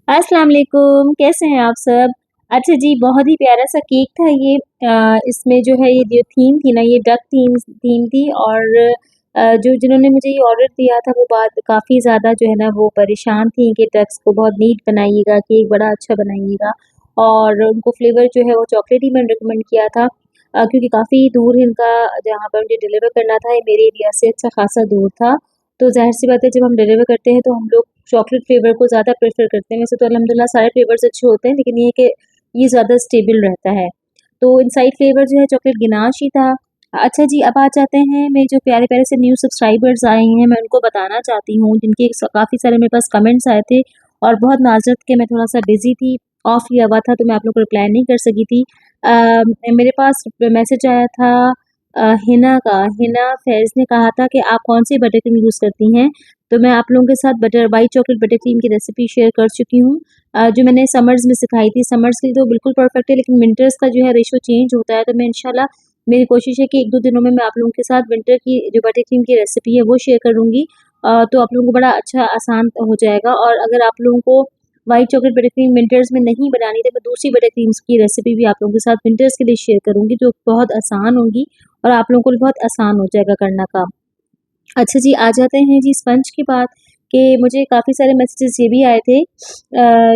अस्सलाम वालेकुम, कैसे हैं आप सब? अच्छा जी, बहुत ही प्यारा-सा केक था ये। इसमें जो है ये जो थीम थी ना, ये डक थीम थी और जो जिन्होंने मुझे ये ऑर्डर दिया था वो बात काफ़ी ज़्यादा जो है ना वो परेशान थी कि डक्स को बहुत नीट बनाइएगा, केक बड़ा अच्छा बनाइएगा और उनको फ्लेवर जो है वो चॉकलेट ही मैंने रिकमेंड किया था। क्योंकि काफ़ी दूर इनका जहाँ पर मुझे डिलीवर करना था, ये मेरे एरिया से अच्छा खासा दूर था। तो ज़ाहिर-सी बात है जब हम डिलीवर करते हैं तो हम लोग चॉकलेट फ्लेवर को ज़्यादा प्रेफ़र करते हैं। वैसे तो अल्हम्दुलिल्लाह सारे फ्लेवर्स अच्छे होते हैं, लेकिन ये है कि ये ज़्यादा स्टेबल रहता है। तो इनसाइड फ्लेवर जो है चॉकलेट गिनाश ही था। अच्छा जी, अब आ जाते हैं मेरे जो प्यारे-प्यारे से न्यू सब्सक्राइबर्स आए हैं, मैं उनको बताना चाहती हूँ, जिनके काफ़ी सारे मेरे पास कमेंट्स आए थे और बहुत माज़रत कि मैं थोड़ा-सा बिज़ी थी, ऑफ लिया हुआ था, तो मैं आप लोगों को रिप्लाई नहीं कर सकी थी। मेरे पास मैसेज आया था हिना का। हिना फैज़ ने कहा था कि आप कौन-सी बटर क्रीम यूज़ करती हैं? तो मैं आप लोगों के साथ व्हाइट चॉकलेट बटर क्रीम की रेसिपी शेयर कर चुकी हूँ। जो मैंने समर्स में सिखाई थी, समर्स के लिए तो बिल्कुल परफेक्ट है, लेकिन विंटर्स का जो है रेशियो चेंज होता है, तो मैं इंशाल्लाह मेरी कोशिश है कि 1-2 दिनों में मैं आप लोगों के साथ विंटर की जो बटर क्रीम की रेसिपी है, वो शेयर करूँगी। तो आप लोगों को बड़ा अच्छा आसान हो जाएगा और अगर आप लोगों को white chocolate butter cream winters में नहीं बनानी, तो मैं दूसरी बटर क्रीम्स की रेसिपी भी आप लोगों के साथ विंटर्स के लिए शेयर करूँगी, जो बहुत आसान होगी और आप लोगों को भी बहुत आसान हो जाएगा करना काम। अच्छा जी, आ जाते हैं जी स्पंज की बात कि मुझे काफ़ी सारे मैसेजेस ये भी आए थे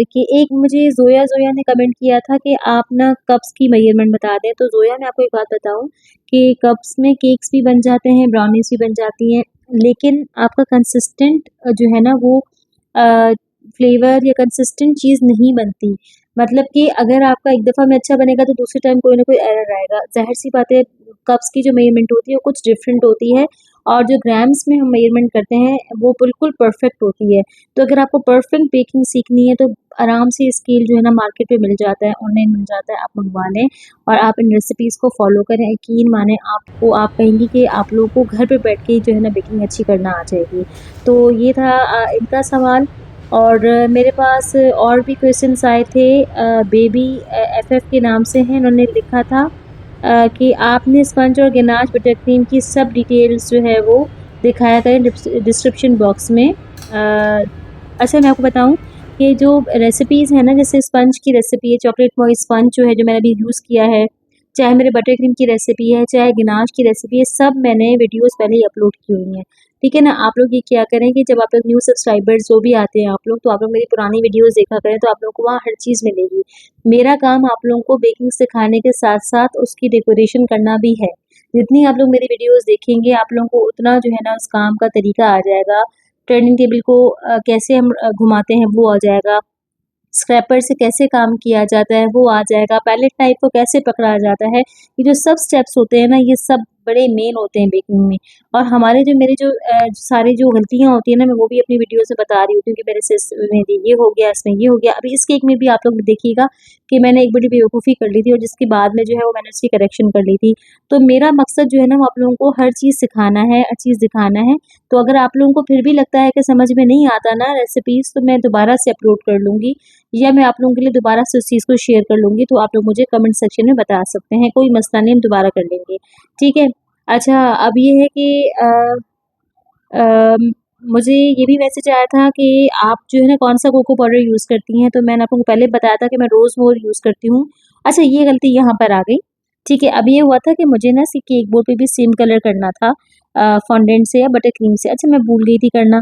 कि एक मुझे ज़ोया ने कमेंट किया था कि आप ना कप्स की मेज़रमेंट बता दें। तो ज़ोया मैं आपको एक बात बताऊँ कि कप्स में केक्स भी बन जाते हैं, ब्राउनीज़ भी बन जाती हैं, लेकिन आपका कंसिस्टेंट जो है ना वो अ, फ्लेवर या कंसिस्टेंट चीज़ नहीं बनती। मतलब कि अगर आपका एक दफ़ा में अच्छा बनेगा तो दूसरे टाइम कोई ना कोई एरर आएगा। ज़ाहिर-सी बात है कप्स की जो मेज़रमेंट होती है वो कुछ डिफरेंट होती है और जो ग्राम्स में हम मेज़रमेंट करते हैं वो बिल्कुल परफेक्ट होती है। तो अगर आपको परफेक्ट बेकिंग सीखनी है तो आराम से स्केल जो है ना मार्केट में मिल जाता है, ऑनलाइन मिल जाता है, आप मँगवा लें और आप इन रेसिपीज़ को फ़ॉलो करें। यकीन मानें आपको आप कहेंगी कि आप लोगों को घर पे बैठ के ही जो है ना बेकिंग अच्छी करना आ जाएगी। तो ये था इनका सवाल और मेरे पास और भी क्वेश्चन्स आए थे बेबी एफएफ के नाम से हैं, उन्होंने लिखा था कि आपने स्पंज और गनाश बटर क्रीम की सब डिटेल्स जो है वो दिखाया करें डिस्क्रिप्शन बॉक्स में। अच्छा मैं आपको बताऊँ कि जो रेसिपीज़ है ना जैसे स्पंज की रेसिपी है, चॉकलेट मोई स्पंज जो है जो मैंने अभी यूज़ किया है, चाहे मेरे बटर क्रीम की रेसिपी है, चाहे गनाश की रेसिपी है, सब मैंने वीडियोज़ पहले ही अपलोड की हुई हैं। ठीक है ना? आप लोग ये क्या करें कि जब आप लोग न्यू सब्सक्राइबर्स जो भी आते हैं आप लोग, तो आप लोग मेरी पुरानी वीडियोज़ देखा करें, तो आप लोगों को वहाँ हर चीज़ मिलेगी। मेरा काम आप लोगों को बेकिंग सिखाने के साथ-साथ उसकी डेकोरेशन करना भी है। जितनी आप लोग मेरी वीडियोज़ देखेंगे, आप लोगों को उतना जो है ना उस काम का तरीका आ जाएगा। टर्निंग टेबल को कैसे हम घुमाते हैं वो आ जाएगा। स्क्रैपर से कैसे काम किया जाता है वो आ जाएगा, पैलेट नाइफ़ को कैसे पकड़ा जाता है, ये जो सब स्टेप्स होते हैं ना ये सब बड़े मेन होते हैं बेकिंग में। और हमारे जो मेरे जो सारी जो गलतियाँ होती हैं ना मैं वो भी अपनी वीडियोज़ में बता रही होती हूँ कि मेरे से इसमें ये हो गया, इसमें ये हो गया। अभी इस केक में भी आप लोग देखिएगा कि मैंने एक बड़ी बेवकूफ़ी कर ली थी और जिसके बाद में जो है वो मैंने उसकी करेक्शन कर ली थी। तो मेरा मकसद जो है ना वो आप लोगों को हर चीज़ सिखाना है, हर चीज़ दिखाना है। तो अगर आप लोगों को फिर भी लगता है कि समझ में नहीं आता ना रेसिपीज़ तो मैं दोबारा से अपलोड कर लूँगी या मैं आप लोगों के लिए दोबारा से उस चीज़ को शेयर कर लूँगी, तो आप लोग मुझे कमेंट सेक्शन में बता सकते हैं, कोई मसला नहीं हम दोबारा कर लेंगे, ठीक है? अच्छा अब ये है कि अम, मुझे ये भी मैसेज आया था कि आप जो है ना कौन-सा कोको पाउडर यूज़ करती हैं, तो मैंने आपको पहले बताया था कि मैं रोज़ वोर यूज़ करती हूँ। अच्छा ये गलती यहाँ पर आ गई, ठीक है? अब ये हुआ था कि मुझे ना केक बोर्ड पे भी सेम कलर करना था फॉन्डेंट से या बटर क्रीम से, अच्छा मैं भूल गई थी करना।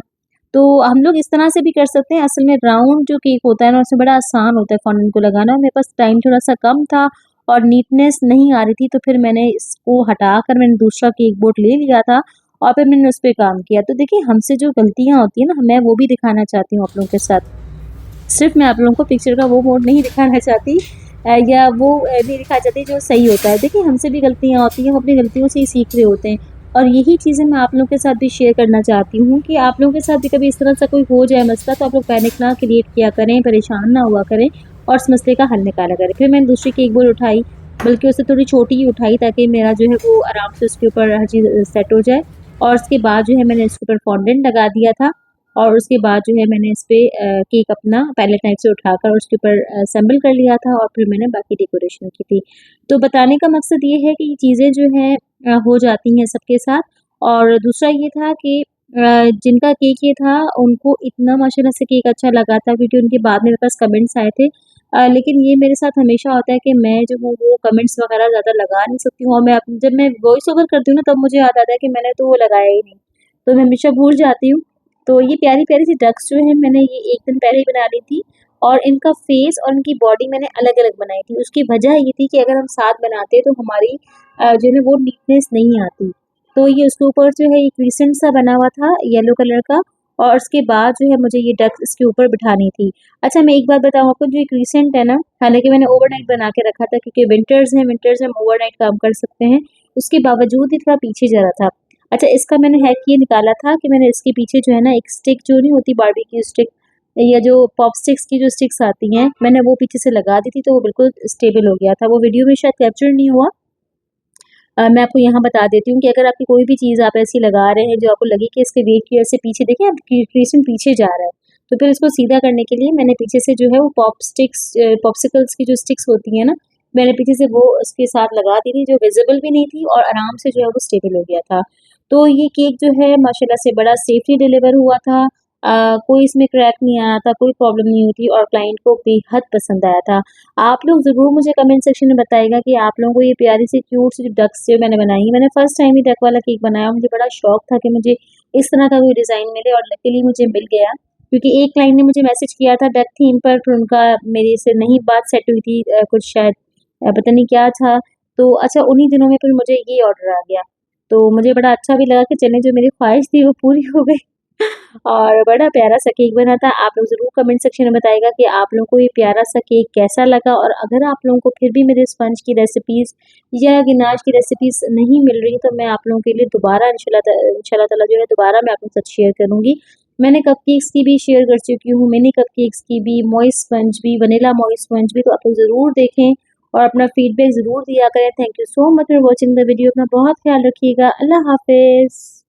तो हम लोग इस तरह से भी कर सकते हैं, असल में राउंड जो केक होता है ना, उसमें बड़ा आसान होता है फॉन्डेंट को लगाना। मेरे पास टाइम थोड़ा-सा कम था और नीटनेस नहीं आ रही थी, तो फिर मैंने इसको हटाकर मैंने दूसरा केक बोर्ड ले लिया था और फिर मैंने उस पे काम किया। तो देखिए, हमसे जो गलतियाँ होती हैं ना, मैं वो भी दिखाना चाहती हूँ आप लोगों के साथ। सिर्फ़ मैं आप लोगों को पिक्चर का वो मोड नहीं दिखाना चाहती या वो नहीं दिखाना चाहती जो सही होता है। देखिए, हमसे भी गलतियाँ होती हैं, हम अपनी गलतियों से ही सीख रहे होते हैं और यही चीज़ें मैं आप लोगों के साथ भी शेयर करना चाहती हूँ कि आप लोगों के साथ भी कभी इस तरह से कोई हो जाए मसला, तो आप लोग पैनिक ना क्रिएट किया करें, परेशान ना हुआ करें और इस मसले का हल निकाला करें। फिर मैंने दूसरी केक बोर्ड उठाई, बल्कि उससे थोड़ी छोटी ही उठाई ताकि मेरा जो है वो आराम से उसके ऊपर हर चीज़ सेट हो जाए और उसके बाद जो है मैंने इसके ऊपर फॉन्डेंट लगा दिया था और उसके बाद जो है मैंने इस पे केक अपना पैलेट नाइफ़ से उठाकर उसके ऊपर असेंबल कर लिया था और फिर मैंने बाकी डेकोरेशन की थी। तो बताने का मकसद ये है कि ये चीज़ें जो हैं हो जाती हैं सबके साथ और दूसरा ये था कि जिनका केक ये था उनको इतना माशाल्लाह से केक अच्छा लगा था क्योंकि उनके बाद में मेरे पास कमेंट्स आए थे। लेकिन ये मेरे साथ हमेशा होता है कि मैं जो हूँ वो कमेंट्स वगैरह ज़्यादा लगा नहीं सकती हूँ और जब मैं वॉइस ओवर करती हूँ ना तब मुझे याद आता है कि मैंने तो वो लगाया ही नहीं। तो मैं हमेशा भूल जाती हूँ। तो ये प्यारी-प्यारी सी डक्स जो है मैंने ये 1 दिन पहले ही बना ली थी और इनका फेस और इनकी बॉडी मैंने अलग-अलग बनाई थी। उसकी वजह ये थी कि अगर हम साथ बनाते तो हमारी जो है वो नीटनेस नहीं आती। तो ये उसके ऊपर जो है एक क्रिसेंट सा बना हुआ था येलो कलर का और उसके बाद जो है मुझे ये डक्स इसके ऊपर बिठानी थी। अच्छा मैं एक बात बताऊँ आपको जो ये क्रिसेंट है ना, हालाँकि मैंने ओवरनाइट बना के रखा था क्योंकि विंटर्स में हम ओवरनाइट काम कर सकते हैं। उसके बावजूद ये थोड़ा पीछे जा रहा था। अच्छा इसका मैंने हैक ये निकाला था कि मैंने इसके पीछे जो है ना एक स्टिक जो नहीं होती बारबेक्यू स्टिक या जो पॉप स्टिक्स की जो स्टिक्स आती हैं, मैंने वो पीछे से लगा दी थी तो वो बिल्कुल स्टेबल हो गया था। वो वीडियो में शायद कैप्चर नहीं हुआ। मैं आपको यहाँ बता देती हूँ कि अगर आपकी कोई भी चीज़ आप ऐसी लगा रहे हैं जो आपको लगे कि इसके वेट की वजह से पीछे देखें आप क्रिसेंट पीछे जा रहा है, तो फिर इसको सीधा करने के लिए मैंने पीछे से जो है वो पॉप्सिकल्स की जो स्टिक्स होती हैं ना, मैंने पीछे से वो उसके साथ लगा दी थी जो विज़िबल भी नहीं थी और आराम से जो है वो स्टेबल हो गया था। तो ये केक जो है माशाल्लाह से बड़ा सेफ़ली डिलीवर हुआ था। कोई इसमें क्रैक नहीं आया था, कोई प्रॉब्लम नहीं हुई थी और क्लाइंट को बेहद पसंद आया था। आप लोग ज़रूर मुझे कमेंट सेक्शन में बताइएगा कि आप लोगों को ये प्यारी सी क्यूट सी डक्स जो मैंने बनाई है। मैंने फर्स्ट टाइम ही डक वाला केक बनाया, मुझे बड़ा शौक था कि मुझे इस तरह का कोई डिज़ाइन मिले और लकीली मुझे मिल गया। क्योंकि एक क्लाइंट ने मुझे मैसेज किया था डक थीम पर फिर उनका मेरे से नहीं बात सेट हुई थी कुछ शायद पता नहीं क्या था। तो अच्छा उन्हीं दिनों में फिर मुझे ये ऑर्डर आ गया। तो मुझे बड़ा अच्छा भी लगा कि चलें जो मेरी ख़्वाहिश थी वो पूरी हो गई। और बड़ा प्यारा-सा केक बना था। आप लोग ज़रूर कमेंट सेक्शन में बताइएगा कि आप लोगों को ये प्यारा-सा केक कैसा लगा और अगर आप लोगों को फिर भी मेरे स्पंज की रेसिपीज़ या गिनाश की रेसिपीज़ नहीं मिल रही तो मैं आप लोगों के लिए दोबारा इंशाल्लाह ताला जो है दोबारा मैं आप लोगों के साथ शेयर करूँगी। मैंने कपकेक्स की भी शेयर कर चुकी हूँ, मिनी कपकेक्स की भी, मॉइस्ट स्पंज भी, वनीला मॉइस्ट स्पंज भी, तो आप लोग ज़रूर देखें और अपना फीडबैक ज़रूर दिया करें। Thank you so much for watching the video. अपना बहुत ख़्याल रखिएगा। अल्लाह हाफ़िज़।